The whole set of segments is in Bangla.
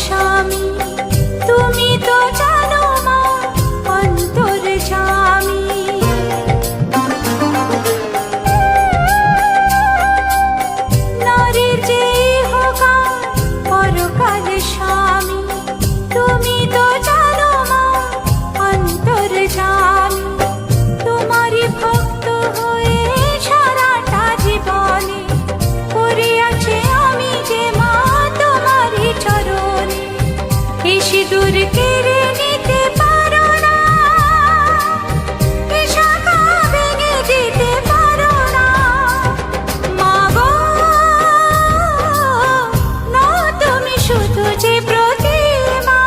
স্বামী তুমি তো জানো মা অন্তর্যামী, নারীর যে ইহকাল পরকাল স্বামী তুমি তো জানো মা অন্তর্যামী। তোমারই ভক্ত হয়ে সারাটা জীবনে পড়িয়াছে আমি যে মা তোমারই চরণে। এই সিঁদুর কেড়ে নিতে পারো না, এ শাখা ভেঙে দিতে পারো না মা গো। নও তুমি শুধু যে প্রতিমা,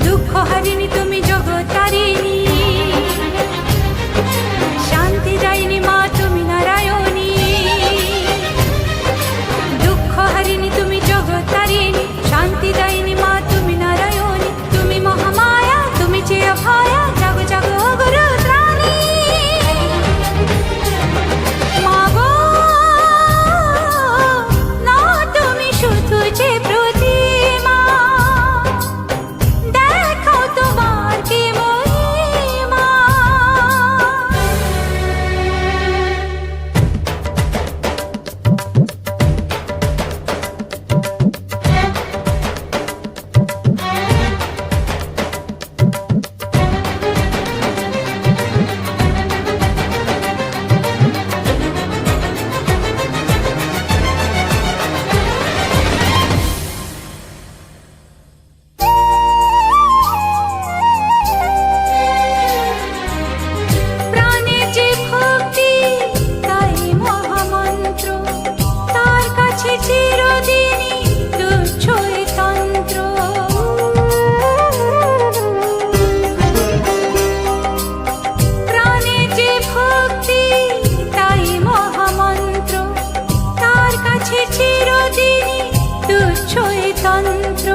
দুঃখ হারিনি তুমি জগত্তারিণী, শান্তি দায়িনী মা তুমি নারায়ণী। দুঃখ হারিনি তুমি জগত্তারিণী, শান্তি দায়িনী মা তুমি নারায়ণী। তুমি মহামায়া, তুমি যে অভয়া, জাগো জাগো গুরু ত্রাণী মা গো। নও তুমি শুধু যে প্রতিমা, দেখো তোমার কি মহিমা। প্রাণের যে ভক্তি তাই মহামন্ত্র, তার কাছে চিরদিনই তুচ্ছ এ তন্ত্র। প্রাণের যে ভক্তি তাই মহামন্ত্র, তার কাছে চিরদিনই তুচ্ছ এ তন্ত্র।